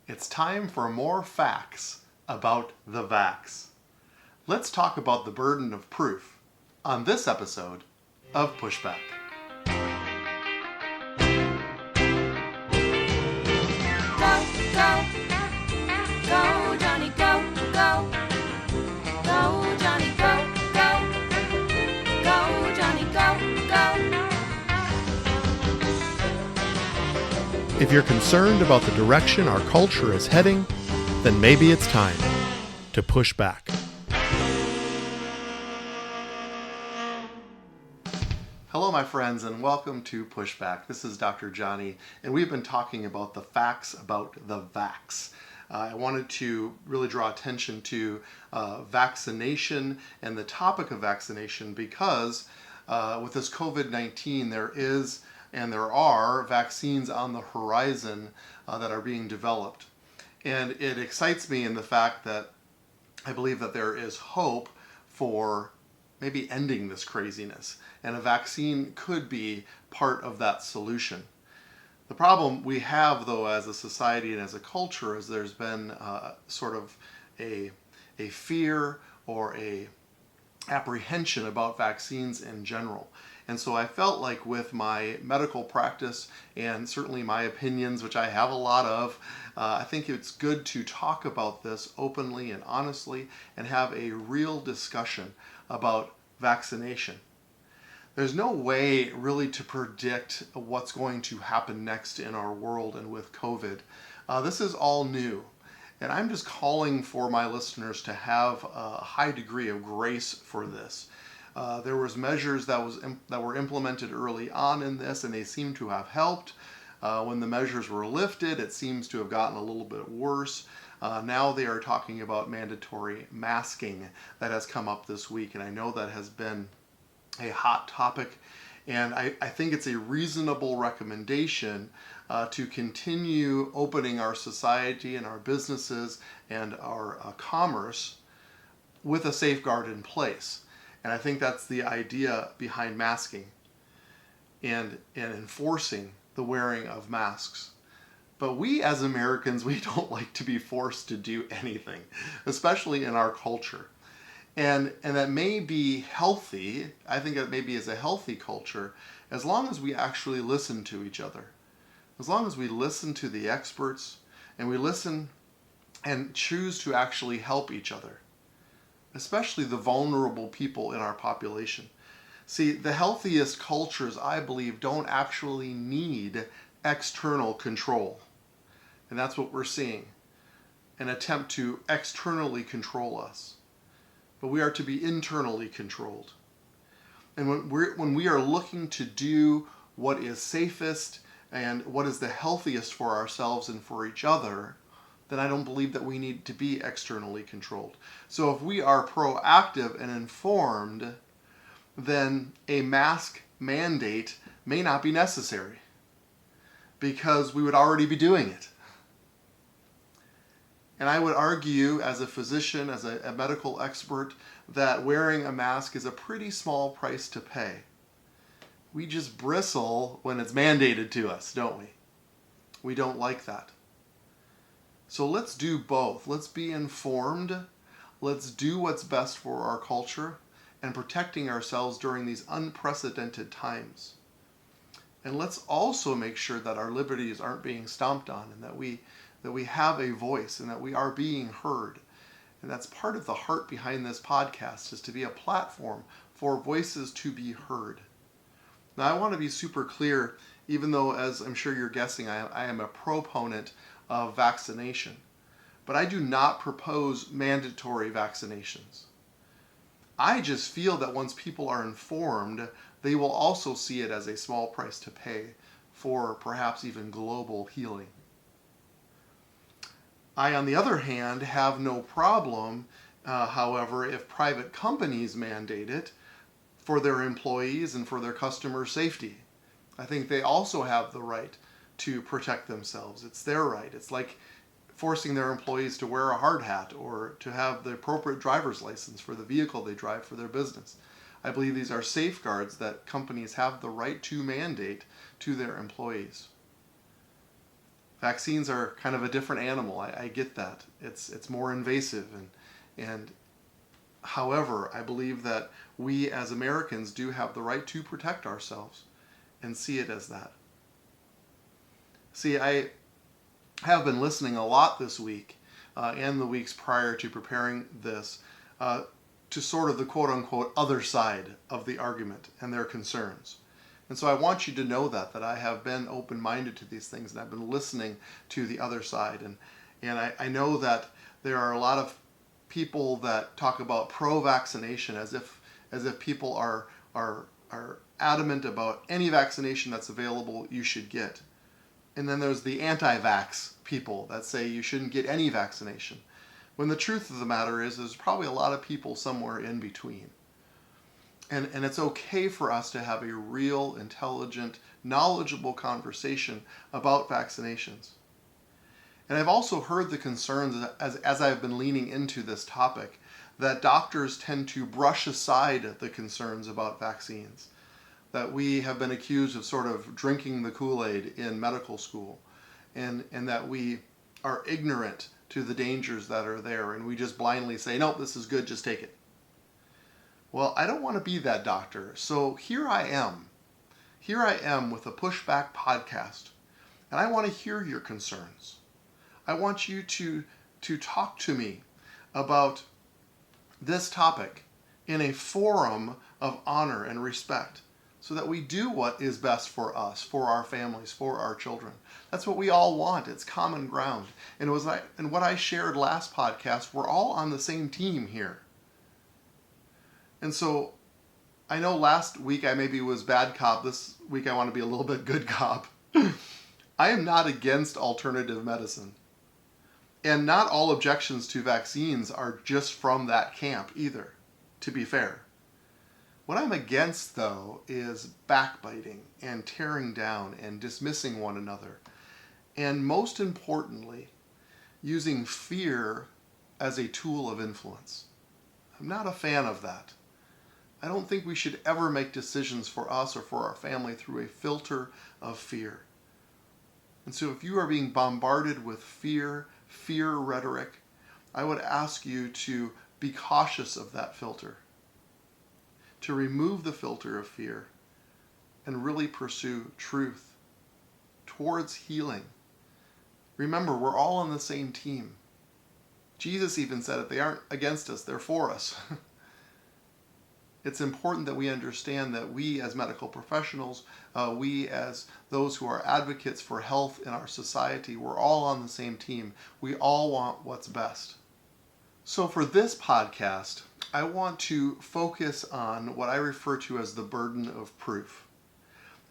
It's time for more facts about the vax. Let's talk about the burden of proof on this episode of Pushback. Go, go, go, Johnny, go, go. Go, Johnny, go, go. Go, Johnny, go, go. If you're concerned about the direction our culture is heading, then maybe it's time to push back. Hello, my friends, and welcome to Pushback. This is Dr. Johnny, and we've been talking about the facts about the vax. I wanted to really draw attention to vaccination and the topic of vaccination because with this COVID-19, there are vaccines on the horizon that are being developed. And it excites me in the fact that I believe that there is hope for maybe ending this craziness, and a vaccine could be part of that solution. The problem we have, though, as a society and as a culture, is there's been sort of a fear or a apprehension about vaccines in general. And so I felt like with my medical practice and certainly my opinions, which I have a lot of, I think it's good to talk about this openly and honestly and have a real discussion about vaccination. There's no way really to predict what's going to happen next in our world and with COVID. This is all new. And I'm just calling for my listeners to have a high degree of grace for this. There was measures that were implemented early on in this, and they seem to have helped. When the measures were lifted, it seems to have gotten a little bit worse. Now they are talking about mandatory masking that has come up this week, and I know that has been a hot topic. And I think it's a reasonable recommendation to continue opening our society and our businesses and our commerce with a safeguard in place. And I think that's the idea behind masking and enforcing the wearing of masks. But we as Americans, we don't like to be forced to do anything, especially in our culture. And that may be healthy. I think it maybe is a healthy culture as long as we actually listen to each other. As long as we listen to the experts and we listen and choose to actually help each other, especially the vulnerable people in our population. See, the healthiest cultures, I believe, don't actually need external control. And that's what we're seeing, an attempt to externally control us. But we are to be internally controlled. And when we are looking to do what is safest and what is the healthiest for ourselves and for each other, then I don't believe that we need to be externally controlled. So if we are proactive and informed, then a mask mandate may not be necessary because we would already be doing it. And I would argue as a physician, as a medical expert, that wearing a mask is a pretty small price to pay. We just bristle when it's mandated to us, don't we? We don't like that. So let's do both. Let's be informed. Let's do what's best for our culture and protecting ourselves during these unprecedented times. And let's also make sure that our liberties aren't being stomped on and that we have a voice and that we are being heard. And that's part of the heart behind this podcast, is to be a platform for voices to be heard. Now, I want to be super clear, even though, as I'm sure you're guessing, I am a proponent of vaccination. But I do not propose mandatory vaccinations. I just feel that once people are informed, they will also see it as a small price to pay for perhaps even global healing. I, on the other hand, have no problem, however, if private companies mandate it for their employees and for their customer safety. I think they also have the right to protect themselves. It's their right. It's like forcing their employees to wear a hard hat or to have the appropriate driver's license for the vehicle they drive for their business. I believe these are safeguards that companies have the right to mandate to their employees. Vaccines are kind of a different animal. I get that. It's more invasive, and however, I believe that we as Americans do have the right to protect ourselves and see it as that. See, I have been listening a lot this week and the weeks prior to preparing this to sort of the quote-unquote other side of the argument and their concerns. And so I want you to know that I have been open-minded to these things, and I've been listening to the other side. And I know that there are a lot of people that talk about pro-vaccination as if people are adamant about any vaccination that's available you should get. And then there's the anti-vax people that say you shouldn't get any vaccination. When the truth of the matter is there's probably a lot of people somewhere in between. And it's okay for us to have a real, intelligent, knowledgeable conversation about vaccinations. And I've also heard the concerns as I've been leaning into this topic that doctors tend to brush aside the concerns about vaccines. That we have been accused of sort of drinking the Kool-Aid in medical school, and that we are ignorant to the dangers that are there, and we just blindly say, nope, this is good, just take it. Well, I don't want to be that doctor, so here I am with a Pushback podcast, and I want to hear your concerns. I want you to talk to me about this topic in a forum of honor and respect, so that we do what is best for us, for our families, for our children. That's what we all want. It's common ground. And what I shared last podcast, we're all on the same team here. And so I know last week I maybe was bad cop. This week I want to be a little bit good cop. I am not against alternative medicine. And not all objections to vaccines are just from that camp either, to be fair. What I'm against, though, is backbiting and tearing down and dismissing one another. And most importantly, using fear as a tool of influence. I'm not a fan of that. I don't think we should ever make decisions for us or for our family through a filter of fear. And so if you are being bombarded with fear rhetoric, I would ask you to be cautious of that filter. To remove the filter of fear and really pursue truth towards healing. Remember, we're all on the same team. Jesus even said it, they aren't against us, they're for us. It's important that we understand that we as medical professionals, we as those who are advocates for health in our society, we're all on the same team. We all want what's best. So for this podcast, I want to focus on what I refer to as the burden of proof.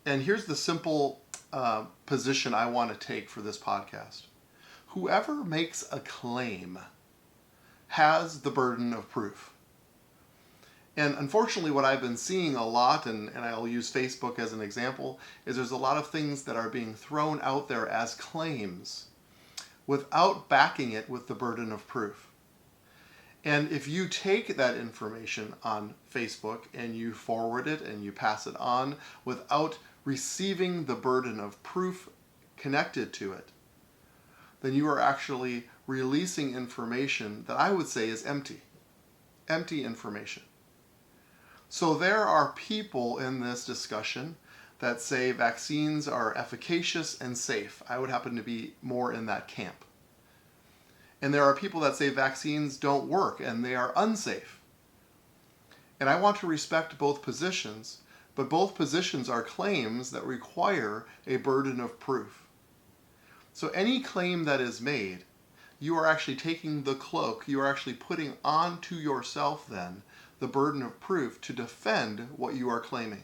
And here's the simple position I want to take for this podcast. Whoever makes a claim has the burden of proof. And unfortunately, what I've been seeing a lot, and I'll use Facebook as an example, is there's a lot of things that are being thrown out there as claims without backing it with the burden of proof. And if you take that information on Facebook and you forward it and you pass it on without receiving the burden of proof connected to it, then you are actually releasing information that I would say is empty information. So there are people in this discussion that say vaccines are efficacious and safe. I would happen to be more in that camp. And there are people that say vaccines don't work and they are unsafe. And I want to respect both positions, but both positions are claims that require a burden of proof. So any claim that is made, you are actually taking the cloak, you are actually putting onto yourself then the burden of proof to defend what you are claiming.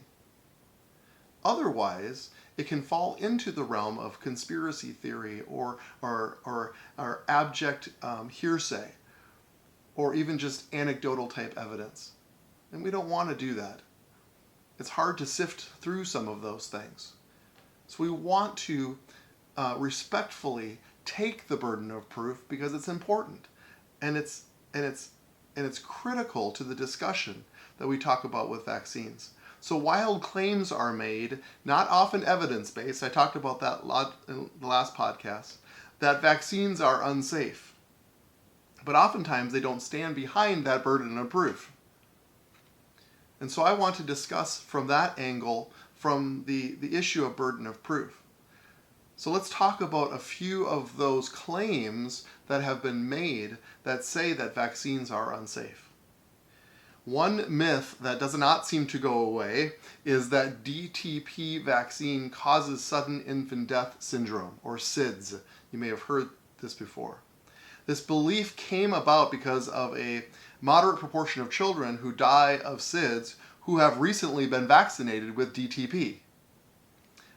Otherwise, it can fall into the realm of conspiracy theory or abject hearsay, or even just anecdotal type evidence. And we don't want to do that. It's hard to sift through some of those things. So we want to respectfully take the burden of proof because it's important, and it's critical to the discussion that we talk about with vaccines. So wild claims are made, not often evidence-based. I talked about that a lot in the last podcast, that vaccines are unsafe. But oftentimes they don't stand behind that burden of proof. And so I want to discuss from that angle, from the issue of burden of proof. So let's talk about a few of those claims that have been made that say that vaccines are unsafe. One myth that does not seem to go away is that DTP vaccine causes sudden infant death syndrome, or SIDS. You may have heard this before. This belief came about because of a moderate proportion of children who die of SIDS who have recently been vaccinated with DTP.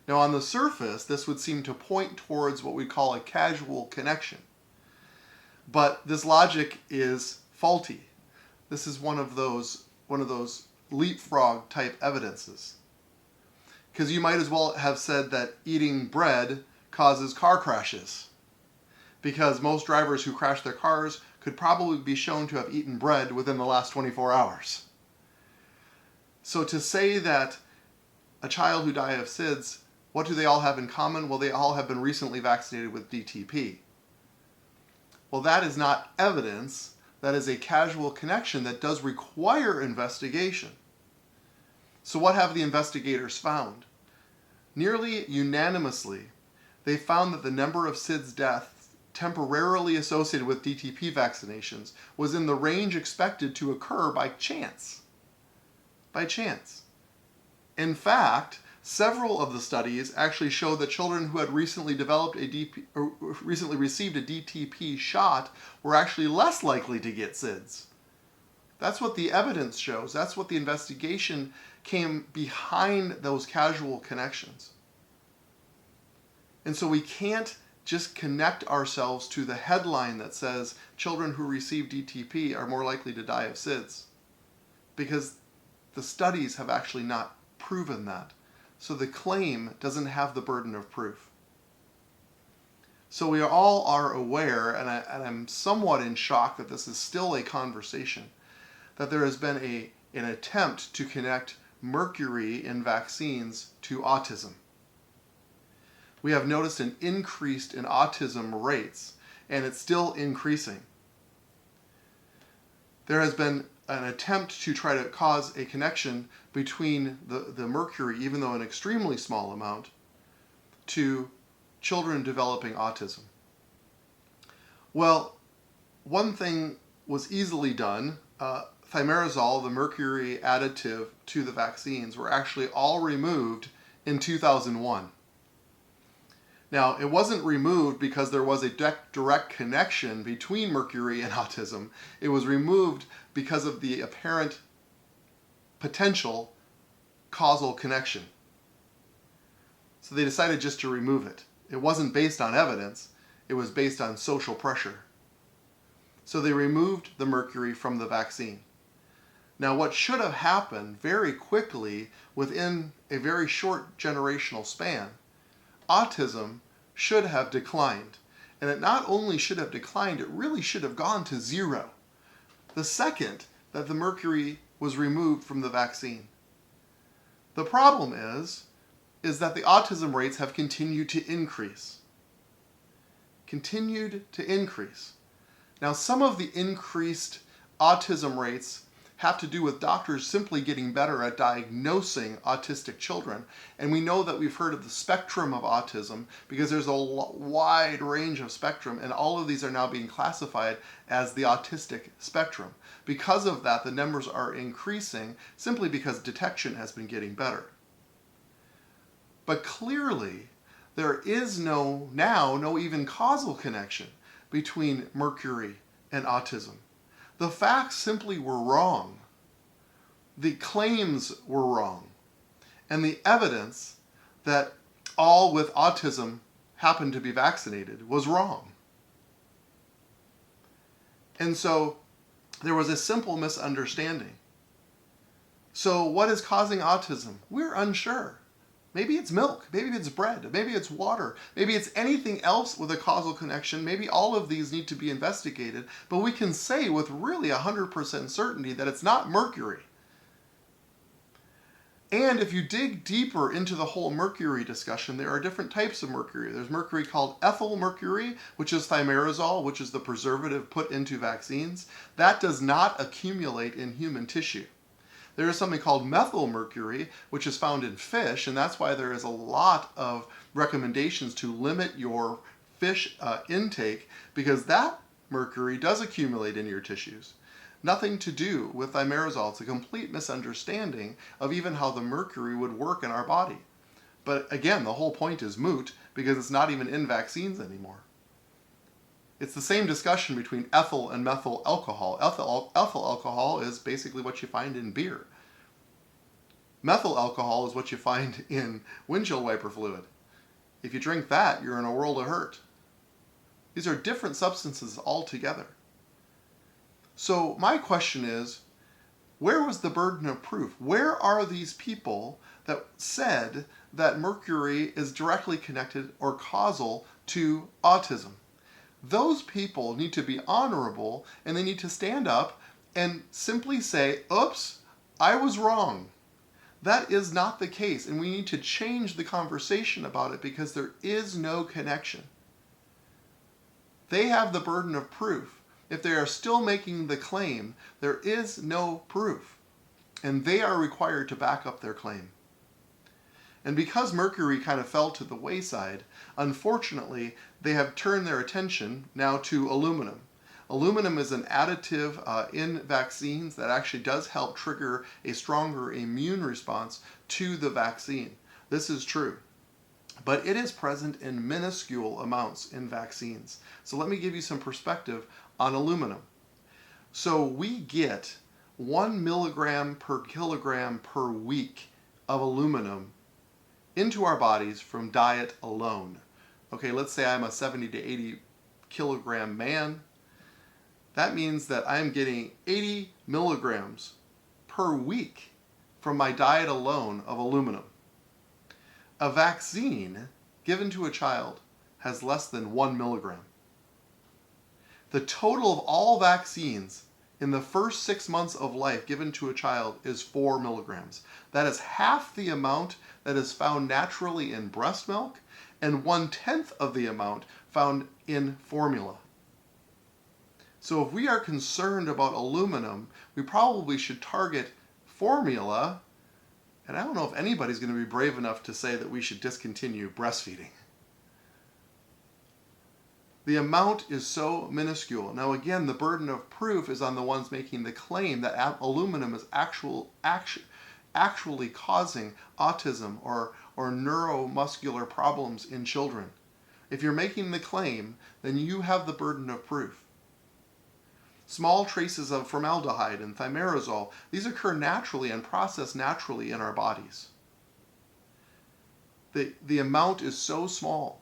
Now, on the surface, this would seem to point towards what we call a causal connection. But this logic is faulty. This is one of those leapfrog type evidences. Because you might as well have said that eating bread causes car crashes. Because most drivers who crash their cars could probably be shown to have eaten bread within the last 24 hours. So to say that a child who died of SIDS, what do they all have in common? Well, they all have been recently vaccinated with DTP. Well, that is not evidence. That is a causal connection that does require investigation. So what have the investigators found? Nearly unanimously, they found that the number of SIDS deaths temporarily associated with DTP vaccinations was in the range expected to occur by chance. By chance. In fact, several of the studies actually showed that children who had recently recently received a DTP shot were actually less likely to get SIDS. That's what the evidence shows. That's what the investigation came behind those causal connections. And so we can't just connect ourselves to the headline that says children who receive DTP are more likely to die of SIDS, because the studies have actually not proven that. So the claim doesn't have the burden of proof. So we all are aware, and I'm somewhat in shock that this is still a conversation, that there has been an attempt to connect mercury in vaccines to autism. We have noticed an increase in autism rates, and it's still increasing. There has been an attempt to try to cause a connection between the mercury, even though an extremely small amount, to children developing autism. Well, one thing was easily done. Thimerosal, the mercury additive to the vaccines, were actually all removed in 2001. Now, it wasn't removed because there was a direct connection between mercury and autism. It was removed because of the apparent potential causal connection. So they decided just to remove it. It wasn't based on evidence. It was based on social pressure. So they removed the mercury from the vaccine. Now, what should have happened very quickly within a very short generational span, autism should have declined. And it not only should have declined, it really should have gone to zero the second that the mercury was removed from the vaccine. The problem is that the autism rates have continued to increase. Continued to increase. Now, some of the increased autism rates have to do with doctors simply getting better at diagnosing autistic children. And we know that we've heard of the spectrum of autism because there's a wide range of spectrum, and all of these are now being classified as the autistic spectrum. Because of that, the numbers are increasing simply because detection has been getting better. But clearly, there is no even causal connection between mercury and autism. The facts simply were wrong. The claims were wrong. And the evidence that all with autism happened to be vaccinated was wrong. And so there was a simple misunderstanding. So what is causing autism? We're unsure. Maybe it's milk, maybe it's bread, maybe it's water, maybe it's anything else with a causal connection. Maybe all of these need to be investigated, but we can say with really 100% certainty that it's not mercury. And if you dig deeper into the whole mercury discussion, there are different types of mercury. There's mercury called ethyl mercury, which is thimerosal, which is the preservative put into vaccines. That does not accumulate in human tissue. There is something called methyl mercury, which is found in fish, and that's why there is a lot of recommendations to limit your fish intake, because that mercury does accumulate in your tissues. Nothing to do with thimerosal. It's a complete misunderstanding of even how the mercury would work in our body. But again, the whole point is moot because it's not even in vaccines anymore. It's the same discussion between ethyl and methyl alcohol. Ethyl alcohol is basically what you find in beer. Methyl alcohol is what you find in windshield wiper fluid. If you drink that, you're in a world of hurt. These are different substances altogether. So my question is, where was the burden of proof? Where are these people that said that mercury is directly connected or causal to autism? Those people need to be honorable, and they need to stand up and simply say, oops, I was wrong. That is not the case, and we need to change the conversation about it because there is no connection. They have the burden of proof. If they are still making the claim, there is no proof, and they are required to back up their claim. And because mercury kind of fell to the wayside, unfortunately, they have turned their attention now to aluminum. Aluminum is an additive in vaccines that actually does help trigger a stronger immune response to the vaccine. This is true. But it is present in minuscule amounts in vaccines. So let me give you some perspective on aluminum. So we get 1 milligram per kilogram per week of aluminum into our bodies from diet alone. Okay, let's say I'm a 70 to 80 kilogram man. That means that I'm getting 80 milligrams per week from my diet alone of aluminum. A vaccine given to a child has less than 1 milligram. The total of all vaccines in the first 6 months of life given to a child is 4 milligrams. That is half the amount that is found naturally in breast milk and 1/10 of the amount found in formula. So if we are concerned about aluminum, we probably should target formula. And I don't know if anybody's going to be brave enough to say that we should discontinue breastfeeding. The amount is so minuscule. Now again, the burden of proof is on the ones making the claim that aluminum is actually causing autism or neuromuscular problems in children. If you're making the claim, then you have the burden of proof. Small traces of formaldehyde and thimerosal, these occur naturally and process naturally in our bodies. The amount is so small.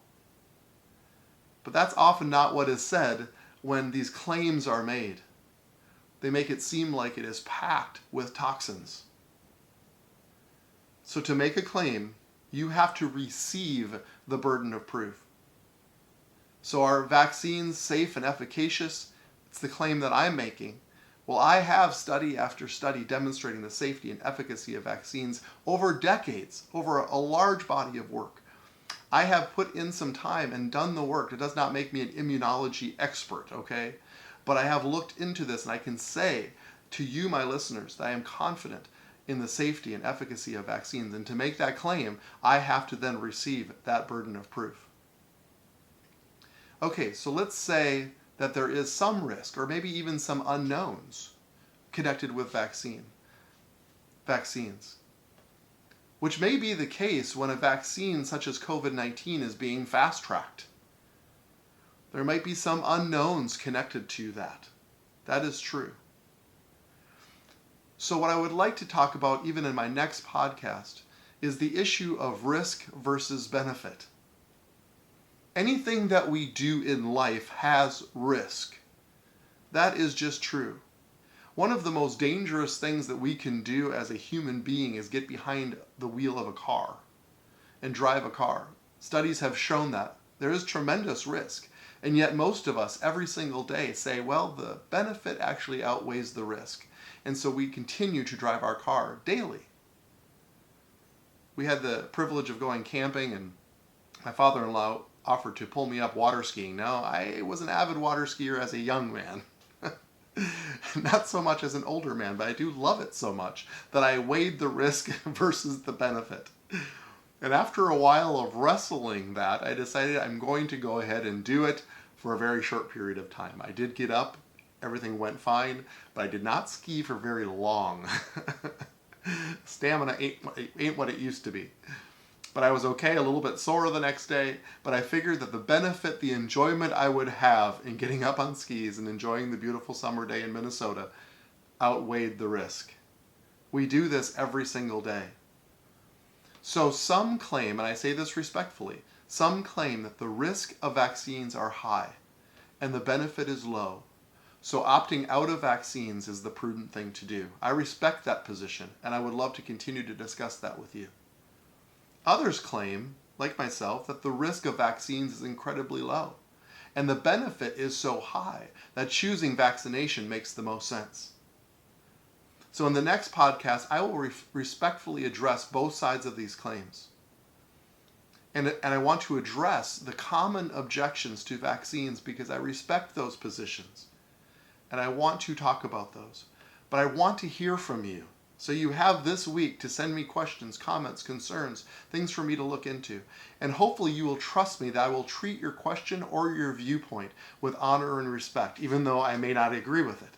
But that's often not what is said when these claims are made. They make it seem like it is packed with toxins. So to make a claim, you have to receive the burden of proof. So are vaccines safe and efficacious? It's the claim that I'm making. Well, I have study after study demonstrating the safety and efficacy of vaccines over decades, over a large body of work. I have put in some time and done the work. It does not make me an immunology expert, okay? But I have looked into this, and I can say to you, my listeners, that I am confident in the safety and efficacy of vaccines. And to make that claim, I have to then receive that burden of proof. Okay, so let's say that there is some risk, or maybe even some unknowns connected with vaccines, which may be the case when a vaccine such as COVID-19 is being fast-tracked. There might be some unknowns connected to that. That is true. So what I would like to talk about even in my next podcast is the issue of risk versus benefit. Anything that we do in life has risk. That is just true. One of the most dangerous things that we can do as a human being is get behind the wheel of a car and drive a car. Studies have shown that. There is tremendous risk. And yet most of us every single day say, well, the benefit actually outweighs the risk. And so we continue to drive our car daily. we had the privilege of going camping, and my father-in-law offered to pull me up water skiing. Now, I was an avid water skier as a young man. Not so much as an older man, but I do love it so much that I weighed the risk versus the benefit. And after a while of wrestling that, I decided I'm going to go ahead and do it for a very short period of time. I did get up, everything went fine, but I did not ski for very long. Stamina ain't what it used to be. But I was okay, a little bit sore the next day, but I figured that the benefit, the enjoyment I would have in getting up on skis and enjoying the beautiful summer day in Minnesota outweighed the risk. We do this every single day. So some claim, and I say this respectfully, some claim that the risk of vaccines are high and the benefit is low. So opting out of vaccines is the prudent thing to do. I respect that position, and I would love to continue to discuss that with you. Others claim, like myself, that the risk of vaccines is incredibly low, and the benefit is so high that choosing vaccination makes the most sense. So in the next podcast, I will respectfully address both sides of these claims. And I want to address the common objections to vaccines because I respect those positions. And I want to talk about those. But I want to hear from you. So you have this week to send me questions, comments, concerns, things for me to look into. And hopefully you will trust me that I will treat your question or your viewpoint with honor and respect, even though I may not agree with it.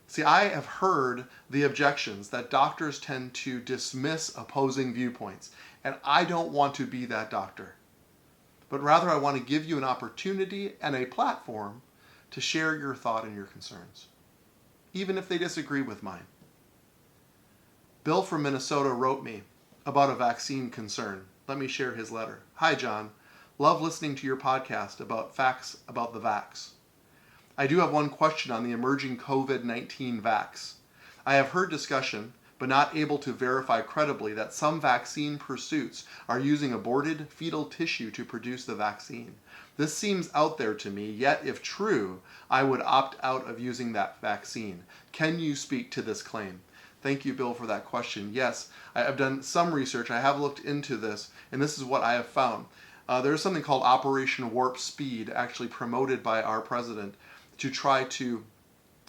See, I have heard the objections that doctors tend to dismiss opposing viewpoints, and I don't want to be that doctor. But rather I want to give you an opportunity and a platform to share your thought and your concerns, even if they disagree with mine. Bill from Minnesota wrote me about a vaccine concern. Let me share his letter. Hi, John. Love listening to your podcast about facts about the vax. I do have one question on the emerging COVID-19 vax. I have heard discussion, but not able to verify credibly, that some vaccine pursuits are using aborted fetal tissue to produce the vaccine. This seems out there to me, yet if true, I would opt out of using that vaccine. Can you speak to this claim? Thank you, Bill, for that question. Yes, I've done some research. I have looked into this, and this is what I have found. There's something called Operation Warp Speed, actually promoted by our president, to try to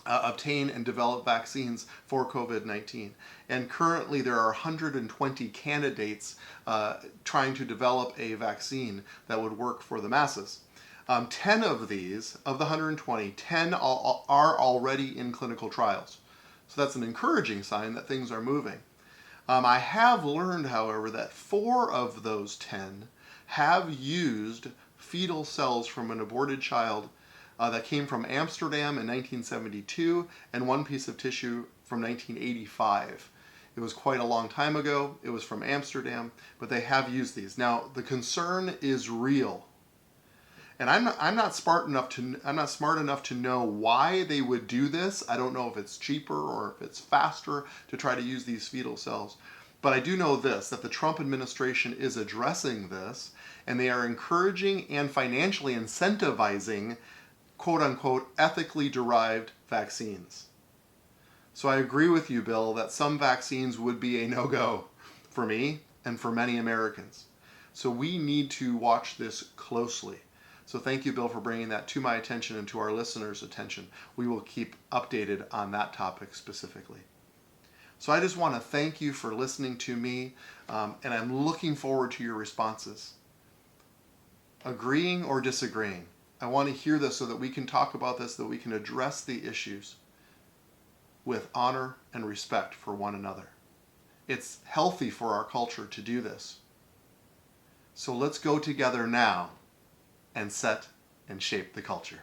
obtain and develop vaccines for COVID-19. And currently there are 120 candidates trying to develop a vaccine that would work for the masses. 10 of these, of the 120, 10 are already in clinical trials. So that's an encouraging sign that things are moving. I have learned, however, that 4 of those 10 have used fetal cells from an aborted child that came from Amsterdam in 1972 and one piece of tissue from 1985. It was quite a long time ago. It was from Amsterdam, but they have used these. Now, the concern is real. And I'm not smart enough to know why they would do this. I don't know if it's cheaper or if it's faster to try to use these fetal cells. But I do know this, that the Trump administration is addressing this, and they are encouraging and financially incentivizing quote unquote ethically derived vaccines. So I agree with you, Bill, that some vaccines would be a no-go for me and for many Americans. So we need to watch this closely. So thank you, Bill, for bringing that to my attention and to our listeners' attention. We will keep updated on that topic specifically. So I just want to thank you for listening to me, and I'm looking forward to your responses. Agreeing or disagreeing, I want to hear this so that we can talk about this, that we can address the issues with honor and respect for one another. It's healthy for our culture to do this. So let's go together now and set and shape the culture.